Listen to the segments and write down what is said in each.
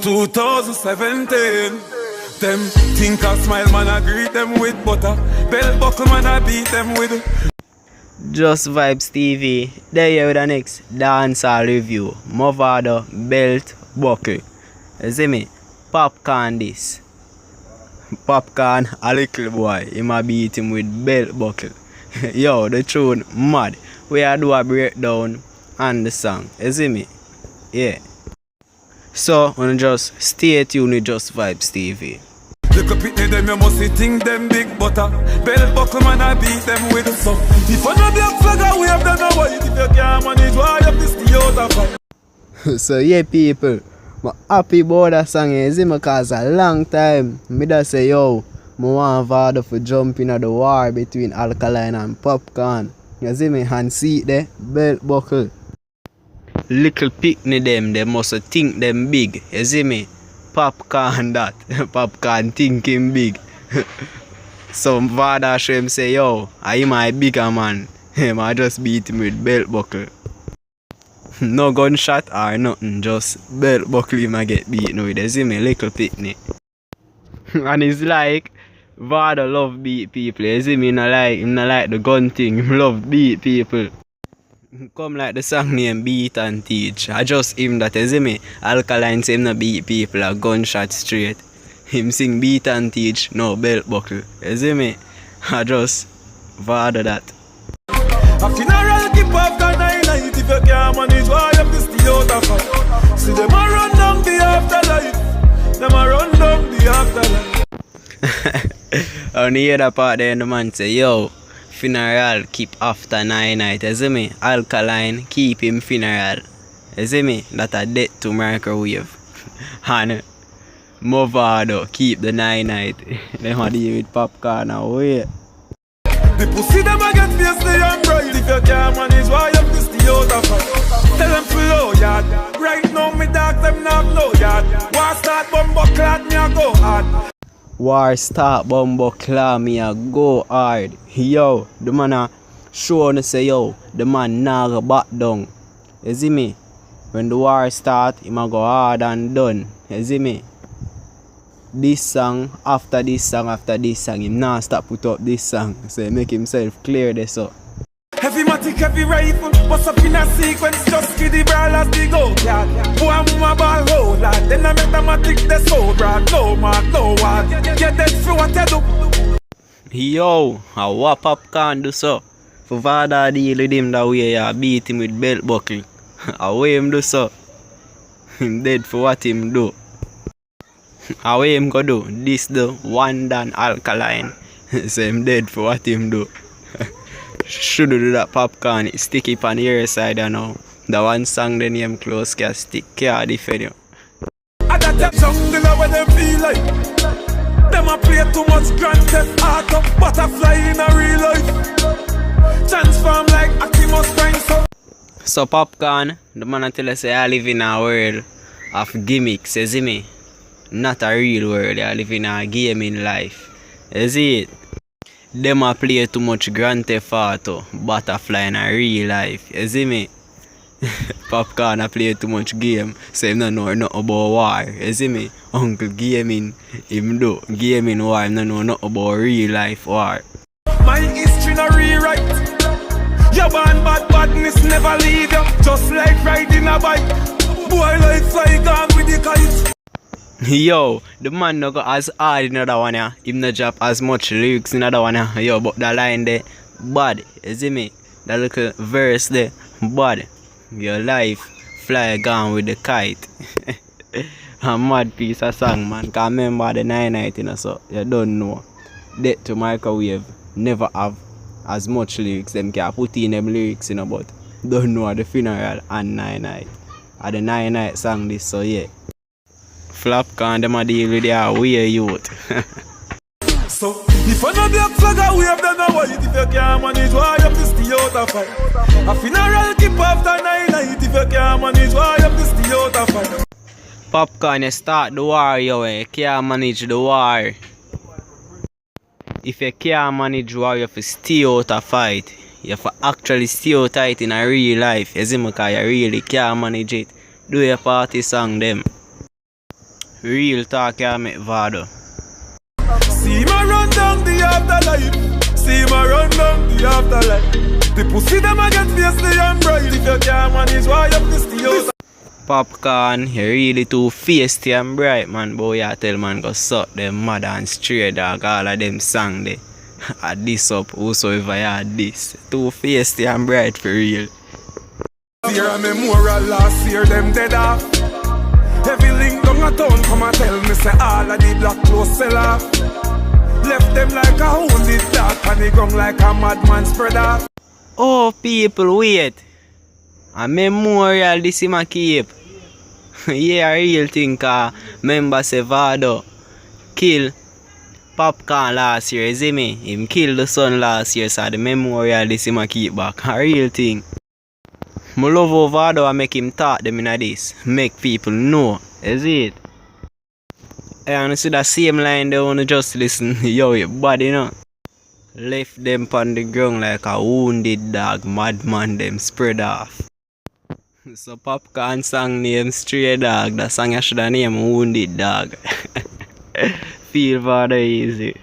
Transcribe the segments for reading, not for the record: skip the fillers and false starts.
2017. Them think a smile man I greet them with butter. Belt buckle man I beat them with. Just Vibes TV. There you with the next dancehall review. Mavado belt buckle. You see me? Popcaan this. Popcaan a little boy. He might beat him with belt buckle. Yo, the tune mad. We are do a breakdown on the song. You see me? Yeah. So, just stay tuned with Just Vibes TV. Little pitney them you must think them big butter. Belt buckle man I beat them with some. If I know the flag we have done a white. If you can't manage why you have to stay out of fight. So yeah people, I'm happy about that song, you see me, cause a long time me da say yo, I want Mavado for jump in the war between Alkaline and Popcaan. You see me, and see it there, belt buckle. Little picnic them, they must think them big, you see me? Popcaan that, Popcaan thinking big. So Mavado show him say yo, I my bigger man, I just beat him with belt buckle. No gunshot or nothing, just belt buckle him I get beaten with, you see me, little picnic. And it's like, Vado love beat people, you see me, him not like the gun thing, him love beat people. Come like the song name Beat and Teach, I just him that, you see me, Alkaline say him not beat people, a gunshot straight. Him sing Beat and Teach, no belt buckle, you see me, I just Vado that. A funeral keep up the night if you can't manage why you have to stay out of fight. See them a run down the afterlife. Them a run down the afterlife. I hear that part there and the man say, yo, funeral keep after night, you see me? Alkaline keep him funeral. You see me? That a death to microwave. And Mavado keep the night. Them a deal with Popcaan away. The pussy them a get fiercely and bright. If you can't manage why you have to stay out of fight. Tell them flow yard. Right now me dog them not no yard. War start bumbo clad me a go hard. War start bumbo clad me a go hard. Yo, the man a show and say yo, the man nah go back down. You see me? When the war start, he ma go hard and done. You see me? This song, after this song, him now stop put up this song. So make himself clear this up. Heavy matic, heavy rifle, what's up in a sequence? Just give the ball as the go, yeah. Boy, my ball hold, lad. Then I make the matic, the so broad. No mark, no one. Get that for what you do. Yo, what Popcaan do so? For Vado deal with him that way, yeah, beat him with belt buckle. How him do so? Him dead for what him do. How him go do? This the one done Alkaline. So him dead for what him do. Should do that Popcaan, stick it on the other side you know. The one song the name close can stick, can't defend you. I got that jungle where they feel like them a play too much Grand Theft Auto. Butterfly in a real life. Transform like Optimus Prime. So Popcaan, the man tell us say I live in a world of gimmicks, you see me? Not a real world, I live in a gaming life. You see it? Them a play too much Grand Theft Auto, Butterfly in a real life. You see me? Popcaan a play too much game, so him don't know nothing about war. You see me? Uncle Gaming, him do. Gaming war, him don't know nothing about real life war. My history no rewrite. Your born bad badness never leave you. Just like riding a bike. Boy like fly gone with the kite. Yo, the man no go as hard in another one, yeah. Him no drop as much lyrics in another one, yeah. Yo, but the line there, bad. You see me? That little verse there, bad. Your life fly gone with the kite. A mad piece of song, man. Cause remember the 9 you know, so you don't know. Death to microwave never have as much lyrics. Them can put in them lyrics, you know, but don't know the funeral and 9. At the 9 song this, so yeah. Popcaan them a deal with their weird youth. So, if I know black flag we have done a white. If you can't manage why you have to stay out of fight. A funeral keep after 9. If you can't manage why you have to stay out of fight. Popcaan, you start the war, yo, you can't manage the war. If you can't manage war, you have to stay out of fight. You have to actually stay out tight in a real life. You see me, cause you really can't manage it. Do your party song them. Real talk ya make Vado. See my run down the afterlife. See my run down the afterlife. The pussy them a get fiercely and bright. If you can't manage, why you piss the house? Popcaan, you really too feisty and bright, man. Boy, you tell man go suck them mother and stray dog. All of them song they. I diss up whosoever you this. Too feisty and bright for real. Year a memorial last year, them dead off. Every link down a town come and tell me say all of the black clothes sell off. Left them like a wounded dog and they gone like a madman spread off. Oh, people, wait. A memorial this him a keep. Yeah, a real thing, member say Vado kill Popcaan last year, you see me? Him kill the son last year, so the memorial this him a keep back. A real thing. I love how Vado I make him talk them in this. Make people know. Is it? And you see that same line they wanna just listen. Yo, your body, you know. Left them on the ground like a wounded dog. Madman them spread off. So Popcaan song name Stray Dog. That song I should have named Wounded Dog. Feel Vado easy.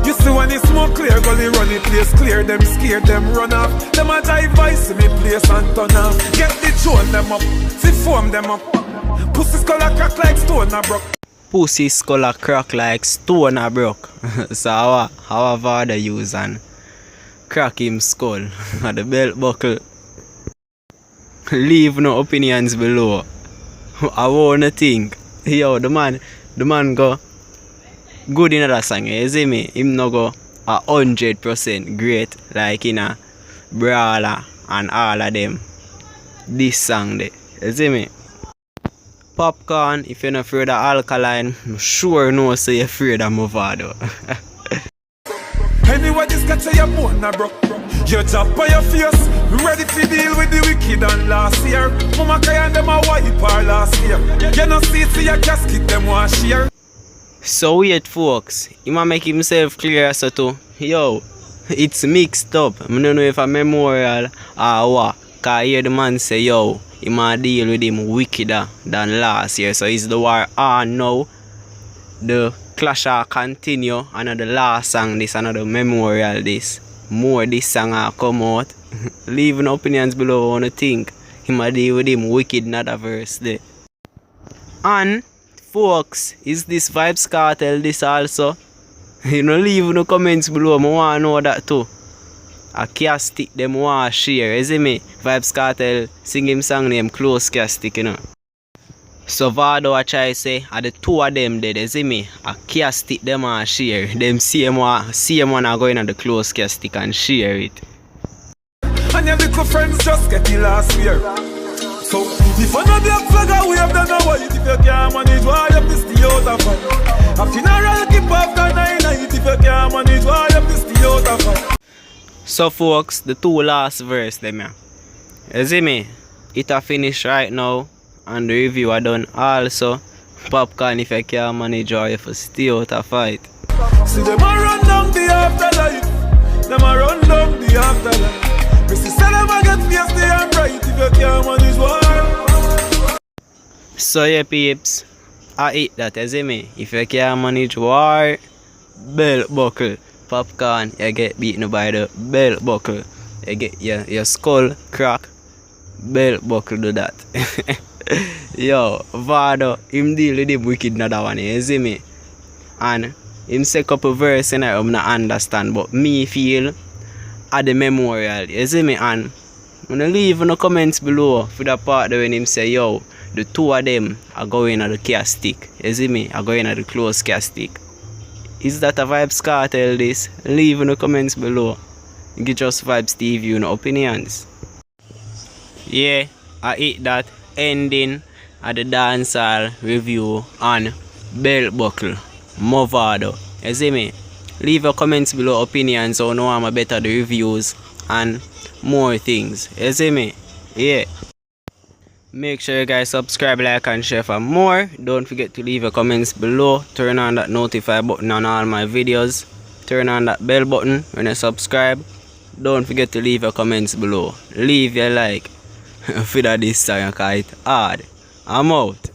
You see when it's smoke clear, gully run the place clear. Them scared, them run off. Them a drive vice in me place and turn off. Get the tune them up, fi form them up. Pussy skull a crack like stone a broke. Pussy skull a crack like stone a broke. So how a Vado use and crack him skull at the belt buckle. Leave no opinions below. I wanna think. Yo, the man go good in that song, you see me? Him no go 100% great like in a Brawler and all of them. This song there, you see me? Popcaan, if you're not afraid of alkaline, I'm sure no say you're afraid of Mavado. Anyway, this got say your bone a broke. You drop by your face, ready to deal with the wicked and last year. Mama Kaya and them a wipe her last year. You no see to your casket them want share. So wait folks, he might make himself clear so too. Yo, it's mixed up. I don't know if a memorial or what. Cause I hear the man say yo, he might deal with him wickeder than last year. So is the war on now. The clash will continue. Another last song this, another memorial this. More this song will come out. Leave no opinions below what you think. He might deal with him wicked another verse there. And folks, is this Vybz Kartel this also? You know, leave no comments below. I want to know that too. A castic them want to share, you see me? Vybz Kartel sing him song name Close Castic, you know. So Vado I try say, are the two of them dead, you see me? A castic them want to share. Them same one are going on the Close Castic and share it. And your little friends just get the last year. So if I know black flag I wave them a white. If you can't manage why you piss the out of fight. A funeral keep after 9 night. If you can't manage why you piss the out of fight. So folks, the two last verse them here. You see me? It a finish right now. And the review are done also. Popcaan, if you can't manage why you stay out of fight. See them a run down the afterlife. Them a run down the afterlife. Missy say them a get fiercely and bright. If you can't manage war. So yeah peeps, I eat that, you see me? If you can't manage war, belt buckle. Popcaan, you get beaten by the belt buckle. You get your skull crack, belt buckle do that. Yo, Vado, him deal with him wicked another one, you see me? And him say couple verse and I'm not understand, but me feel at the memorial, you see me? And I'm gonna leave in the comments below for the part when him say, yo, the two of them are going at the castic, you see me? Are going at the close castic. Is that a Vybz Kartel this? Leave in the comments below. Get just Vybz TV, you know, opinions. Yeah, I eat that ending at the dancehall review on Belt Buckle, Mavado. You see me? Leave your comments below opinions so know I'm better the reviews and more things. You see me? Yeah. Make sure you guys subscribe, like and share for more. Don't forget to leave your comments below. Turn on that notify button on all my videos. Turn on that bell button when you subscribe. Don't forget to leave your comments below. Leave your like. For this song, it's hard. I'm out.